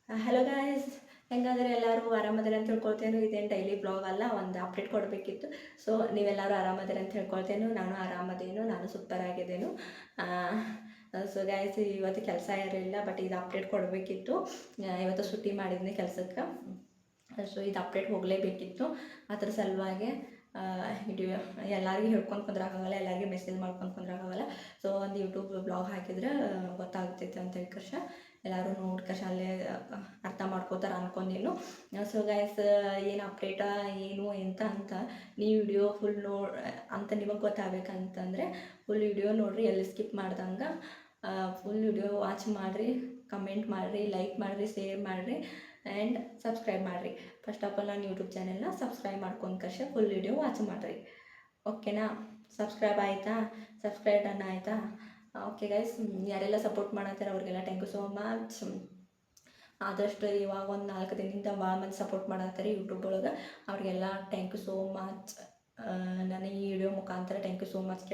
Hello guys, ಹೆಂಗಾದ್ರೆ ಎಲ್ಲರೂ ಆರಾಮದಿರಿ ಅಂತ ತಿಳ್ಕೊಳ್ತೇನೆ. ಇದೇನು ಡೈಲಿ ಬ್ಲಾಗ್ ಅಲ್ಲ, ಒಂದು ಅಪ್ಡೇಟ್ ಕೊಡಬೇಕಿತ್ತು. ಸೊ ನೀವೆಲ್ಲರೂ ಆರಾಮದಿರಿ ಅಂತ ಹೇಳ್ಕೊಳ್ತೇನೆ. ನಾನು ಆರಾಮದೇನು, ನಾನು ಸೂಪರ್ ಆಗಿದ್ದೇನು. ಸೊ ಗಾಯ್ಸ್, ಇವತ್ತು ಕೆಲಸ ಇರಲಿಲ್ಲ, ಬಟ್ ಇದು ಅಪ್ಡೇಟ್ ಕೊಡಬೇಕಿತ್ತು. ಇವತ್ತು ಸುಟ್ಟಿ ಮಾಡಿದ್ನಿ ಕೆಲಸಕ್ಕೆ. ಸೊ ಇದು ಅಪ್ಡೇಟ್ ಹೋಗಲೇಬೇಕಿತ್ತು. ಅದ್ರ ಸಲುವಾಗಿ ವಿಡಿಯೋ ಎಲ್ಲರಿಗೂ ಹೇಳ್ಕೊಂಡು ಕುಂದ್ರಾಗಲ್ಲ, ಎಲ್ಲರಿಗೂ ಮೆಸೇಜ್ ಮಾಡ್ಕೊಂಡು ಕುಂದ್ರಾಗಲ್ಲ. ಸೊ ಒಂದು ಯೂಟ್ಯೂಬ್ ಬ್ಲಾಗ್ ಹಾಕಿದ್ರೆ ಗೊತ್ತಾಗ್ತೈತೆ ಅಂತ ಹೇಳ್ಕರ್ಷ ಎಲ್ಲರೂ ನೋಡ್ಕರ್ಷ ಅಲ್ಲೇ ಅರ್ಥ ಮಾಡ್ಕೋತಾರೆ ಅನ್ಕೊಂಡೇನು. ಸೊ ಗೈಸ್, ಏನು ಅಪ್ಡೇಟ ಏನು ಎಂತ ಅಂತ ನೀವು ವಿಡಿಯೋ ಫುಲ್ ಅಂತ ನಿಮಗೆ ಗೊತ್ತಾಗಬೇಕಂತಂದರೆ ಫುಲ್ ವಿಡಿಯೋ ನೋಡಿರಿ, ಎಲ್ಲಿ ಸ್ಕಿಪ್ ಮಾಡ್ದಂಗೆ ಫುಲ್ ವಿಡಿಯೋ ವಾಚ್ ಮಾಡಿರಿ, ಕಮೆಂಟ್ ಮಾಡಿರಿ, ಲೈಕ್ ಮಾಡಿರಿ, ಶೇರ್ ಮಾಡಿರಿ ಆ್ಯಂಡ್ ಸಬ್ಸ್ಕ್ರೈಬ್ ಮಾಡಿರಿ. ಫಸ್ಟ್ ಆಫ್ ಆಲ್ ನಾನು ಯೂಟ್ಯೂಬ್ ಚಾನೆಲ್ನ ಸಬ್ಸ್ಕ್ರೈಬ್ ಮಾಡ್ಕೊಂಡು ಕಷ್ಟ ಫುಲ್ ವಿಡಿಯೋ ವಾಚ್ ಮಾಡಿರಿ. ಓಕೆನಾ? ಸಬ್ಸ್ಕ್ರೈಬ್ ಆಯಿತಾ? ಸಬ್ಸ್ಕ್ರೈಬ್ ಡನ್ ಆಯಿತಾ? ಓಕೆ ಗೈಸ್, ಯಾರೆಲ್ಲ ಸಪೋರ್ಟ್ ಮಾಡತ್ತಾರೆ ಅವ್ರಿಗೆಲ್ಲ ಥ್ಯಾಂಕ್ ಯು ಸೋ ಮಚ್. ಆದಷ್ಟು ಇವಾಗ ಒಂದು 4 ದಿನದಿಂದ ಭಾಳ ಮಂದಿ ಸಪೋರ್ಟ್ ಮಾಡತ್ತಾರೆ ಯೂಟ್ಯೂಬ್ ಒಳಗೆ. ಅವ್ರಿಗೆಲ್ಲ ಥ್ಯಾಂಕ್ ಯು ಸೋ ಮಚ್. ನಾನು ಈ ವಿಡಿಯೋ ಮುಖಾಂತರ thank you so much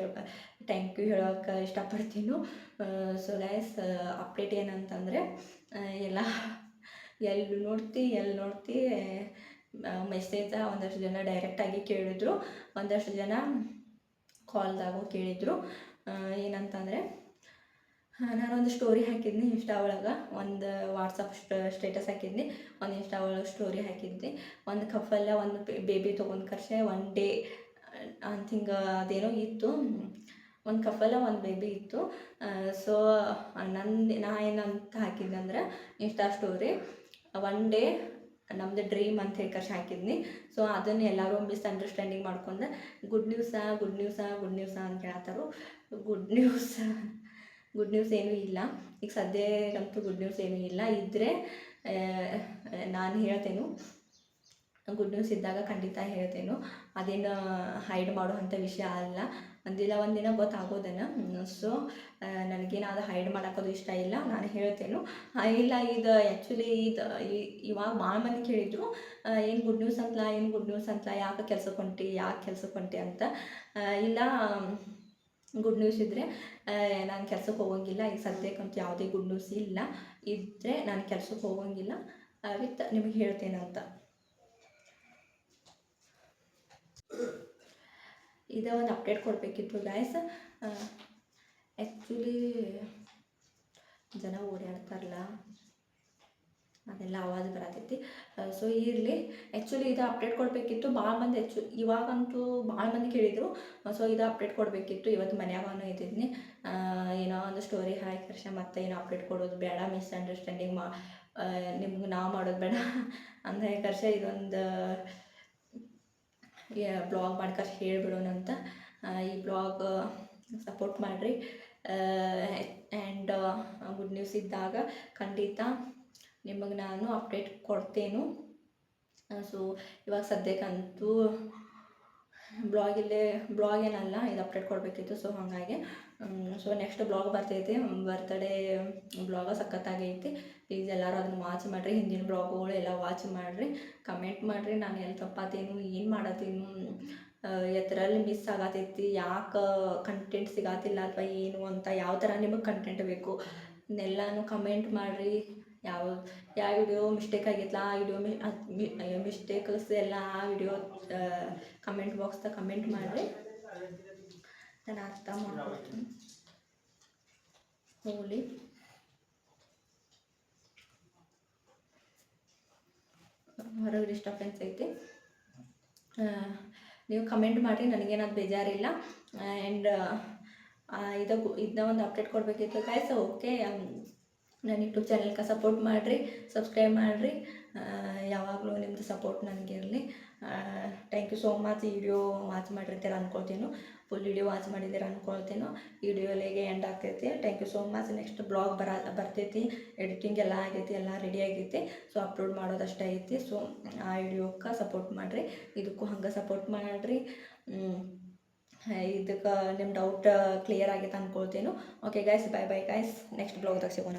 thank you ಹೇಳೋಕೆ ಇಷ್ಟಪಡ್ತೀನಿ. ಸೊ ಗೈಸ್, ಅಪ್ಡೇಟ್ ಏನಂತಂದರೆ ಎಲ್ಲ ಎಲ್ಲಿ ನೋಡ್ತಿ ಮೆಸೇಜ ಒಂದಷ್ಟು ಜನ ಡೈರೆಕ್ಟಾಗಿ ಕೇಳಿದ್ರು, ಒಂದಷ್ಟು ಜನ ಕಾಲ್ದಾಗೂ ಕೇಳಿದರು. ಏನಂತಂದರೆ ನಾನೊಂದು ಸ್ಟೋರಿ ಹಾಕಿದ್ನಿ ಇನ್ಸ್ಟಾ ಒಳಗೆ, ಒಂದು ವಾಟ್ಸಪ್ ಸ್ಟೇಟಸ್ ಹಾಕಿದ್ನಿ, ಒಂದು ಇನ್ಸ್ಟಾ ಒಳಗೆ ಸ್ಟೋರಿ ಹಾಕಿದ್ನಿ. ಒಂದು ಕಫಲ್ಲ ಒಂದು ಬೇಬಿ ತೊಗೊಂಡು ಕರ್ಸೆ 1 ಡೇ ಅಂತಿಂಗ ಅದೇನೋ ಇತ್ತು. ಒಂದು ಕಫಲ್ಲ ಒಂದು ಬೇಬಿ ಇತ್ತು. ಸೊ ನಾ ಏನಂತ ಹಾಕಿದ್ನಂದ್ರೆ ಇನ್ಸ್ಟಾ ಸ್ಟೋರಿ 1 ಡೇ ನಮ್ಮದು ಡ್ರೀಮ್ ಅಂತ ಹೇಳಿ ಕರ್ಸಿ ಹಾಕಿದ್ನಿ. ಸೊ ಅದನ್ನು ಎಲ್ಲರೂ ಮಿಸ್ಅಂಡರ್ಸ್ಟ್ಯಾಂಡಿಂಗ್ ಮಾಡ್ಕೊಂಡು ಗುಡ್ ನ್ಯೂಸಾ ಅಂತ ಹೇಳ್ತಾರೋ. ಗುಡ್ ನ್ಯೂಸ್ ಏನೂ ಇಲ್ಲ ಈಗ ಸದ್ಯಕ್ಕಂತೂ. ಗುಡ್ ನ್ಯೂಸ್ ಏನೂ ಇಲ್ಲ. ಇದ್ದರೆ ನಾನು ಹೇಳ್ತೇನೆ, ಗುಡ್ ನ್ಯೂಸ್ ಇದ್ದಾಗ ಖಂಡಿತ ಹೇಳ್ತೇನೆ. ಅದೇನು ಹೈಡ್ ಮಾಡುವಂಥ ವಿಷಯ ಅಲ್ಲ. ಒಂದಿನ ಗೊತ್ತಾಗೋದೇನ. ಸೊ ನನಗೇನಾದ ಹೈಡ್ ಮಾಡೋಕ್ಕೋದು ಇಷ್ಟ ಇಲ್ಲ, ನಾನು ಹೇಳ್ತೇನೆ. ಇಲ್ಲ, ಇದು ಆ್ಯಕ್ಚುಲಿ ಇವಾಗ ಭಾಳ ಮಂದಿ ಕೇಳಿದ್ರು, ಏನು ಗುಡ್ ನ್ಯೂಸ್ ಅಂತಲ ಯಾಕೆ ಕೆಲ್ಸಕ್ಕೆ ಹೊಂಟಿ ಅಂತ. ಇಲ್ಲ, ಗುಡ್ ನ್ಯೂಸ್ ಇದ್ದರೆ ನಾನು ಕೆಲ್ಸಕ್ಕೆ ಹೋಗೋಂಗಿಲ್ಲ. ಈಗ ಸದ್ಯಕ್ಕಂತೂ ಯಾವುದೇ ಗುಡ್ ನ್ಯೂಸ್ ಇಲ್ಲ. ಇದ್ದರೆ ನಾನು ಕೆಲ್ಸಕ್ಕೆ ಹೋಗೋಂಗಿಲ್ಲ ವಿತ್ ನಿಮಗೆ ಹೇಳ್ತೇನಂತ. ಇದೇ ಒಂದು ಅಪ್ಡೇಟ್ ಕೊಡಬೇಕಿತ್ತು ಗಾಯ್ಸ್. ಆ್ಯಕ್ಚುಲಿ ಜನ ಓಡಾಡ್ತಾರಲ್ಲ, ಅದೆಲ್ಲ ಆವಾಜ್ ಬರತೈತಿ. ಸೊ ಇರಲಿ. ಆ್ಯಕ್ಚುಲಿ ಇದು ಅಪ್ಡೇಟ್ ಕೊಡಬೇಕಿತ್ತು. ಭಾಳ ಮಂದಿ ಇವಾಗಂತೂ ಭಾಳ ಮಂದಿ ಕೇಳಿದರು. ಸೊ ಇದು ಅಪ್ಡೇಟ್ ಕೊಡಬೇಕಿತ್ತು. ಇವತ್ತು ಮನ್ಯಾಗನೂ ಇದ್ದಿದ್ನಿ. ಏನೋ ಒಂದು ಸ್ಟೋರಿ ಹಾಕಿ ಕರ್ಷ ಮತ್ತೆ ಏನೋ ಅಪ್ಡೇಟ್ ಕೊಡೋದು ಬೇಡ, ಮಿಸ್ಅಂಡರ್ಸ್ಟ್ಯಾಂಡಿಂಗ್ ನಿಮ್ಗೆ ನಾವು ಮಾಡೋದು ಬೇಡ ಅಂದರೆ ಕರ್ಷ ಇದೊಂದು ಬ್ಲಾಗ್ ಮಾಡ್ಕರ್ಷ ಹೇಳ್ಬಿಡೋಣಂತ. ಈ ಬ್ಲಾಗ್ ಸಪೋರ್ಟ್ ಮಾಡಿರಿ. ಆ್ಯಂಡ್ ಗುಡ್ ನ್ಯೂಸ್ ಇದ್ದಾಗ ಖಂಡಿತ ನಿಮಗೆ ನಾನು ಅಪ್ಡೇಟ್ ಕೊಡ್ತೇನೆ. ಸೊ ಇವಾಗ ಸದ್ಯಕ್ಕಂತೂ ಬ್ಲಾಗ್ ಏನಲ್ಲ, ಇದು ಅಪ್ಡೇಟ್ ಕೊಡಬೇಕಿತ್ತು. ಸೊ ಹಾಗಾಗಿ ಸೊ ನೆಕ್ಸ್ಟ್ ಬ್ಲಾಗ್ ಬರ್ತೈತಿ, ಬರ್ತಡೇ ಬ್ಲಾಗ ಸಖತ್ತಾಗೈತಿ. ಪ್ಲೀಸ್ ಎಲ್ಲರೂ ಅದನ್ನು ವಾಚ್ ಮಾಡಿರಿ. ಹಿಂದಿನ ಬ್ಲಾಗ್ಗಳು ಎಲ್ಲ ವಾಚ್ ಮಾಡಿರಿ, ಕಮೆಂಟ್ ಮಾಡಿರಿ. ನಾನು ಎಲ್ಲಿ ತಪ್ಪಾತೇನು, ಏನು ಮಾಡತ್ತೀನಿ, ಎತ್ತರಲ್ಲಿ ಮಿಸ್ ಆಗತೈತಿ, ಯಾಕೆ ಕಂಟೆಂಟ್ ಸಿಗತ್ತಿಲ್ಲ ಅಥವಾ ಏನು ಅಂತ, ಯಾವ ಥರ ನಿಮಗೆ ಕಂಟೆಂಟ್ ಬೇಕು ಇದನ್ನೆಲ್ಲನೂ ಕಮೆಂಟ್ ಮಾಡಿರಿ. ಯಾವ ವಿಡಿಯೋ ಮಿಸ್ಟೇಕ್ ಆಗೈತಲ್ಲ ಆ ವಿಡಿಯೋ ಮಿಸ್ಟೇಕ್ಸ್ ಎಲ್ಲ ಆ ವಿಡಿಯೋ ಕಮೆಂಟ್ ಬಾಕ್ಸ್ದಾಗ ಕಮೆಂಟ್ ಮಾಡಿರಿ. ನಾನು ಅರ್ಥ ಮಾಡ್ಕೊಳ್ತೀನಿ. ಹೋಗ್ಲಿ, ಹೊರಗೆ ಡಿಸ್ಟರ್ಬೆನ್ಸ್ ಐತಿ. ನೀವು ಕಮೆಂಟ್ ಮಾಡಿರಿ, ನನಗೇನಾದ್ರು ಬೇಜಾರಿಲ್ಲ. ಆ್ಯಂಡ್ ಇದನ್ನ ಒಂದು ಅಪ್ಡೇಟ್ ಕೊಡಬೇಕಿತ್ತು ಗೈಸ್. ಓಕೆ, ನನ್ನ ಯೂಟ್ಯೂಬ್ ಚಾನಲ್ಗೆ ಸಪೋರ್ಟ್ ಮಾಡಿರಿ, ಸಬ್ಸ್ಕ್ರೈಬ್ ಮಾಡಿರಿ. ಯಾವಾಗಲೂ ನಿಮ್ಮದು ಸಪೋರ್ಟ್ ನನಗಿರಲಿ. Thank you so much. ಈ ವಿಡಿಯೋ ವಾಚ್ ಮಾಡಿರ್ತೀರ ಅಂದ್ಕೊಳ್ತೇನೆ, ಫುಲ್ ವಿಡಿಯೋ ವಾಚ್ ಮಾಡಿದ್ದೀರ ಅಂದ್ಕೊಳ್ತೇನೆ. ಈ ವಿಡಿಯೋಲಿಗೆ ಎಂಡ್ ಆಗ್ತೈತಿ. Thank you so much. Next blog ಬರ್ತೈತಿ, ಎಡಿಟಿಂಗ್ ಎಲ್ಲ ಆಗೈತಿ, ಎಲ್ಲ ರೆಡಿ ಆಗೈತಿ. ಸೊ ಅಪ್ಲೋಡ್ ಮಾಡೋದಷ್ಟೇ ಐತಿ. ಸೊ ಆ ವಿಡಿಯೋಕ್ಕೆ ಸಪೋರ್ಟ್ ಮಾಡಿರಿ, ಇದಕ್ಕೂ ಹಂಗೆ ಸಪೋರ್ಟ್ ಮಾಡಿರಿ. ಇದಕ್ಕೆ ನಿಮ್ಮ ಡೌಟ್ ಕ್ಲಿಯರ್ ಆಗೈತೆ ಅಂದ್ಕೊಳ್ತೇನೆ. Okay guys, bye guys. Next ಬ್ಲಾಗ್ದಾಗ ಸಿಗೋಣ.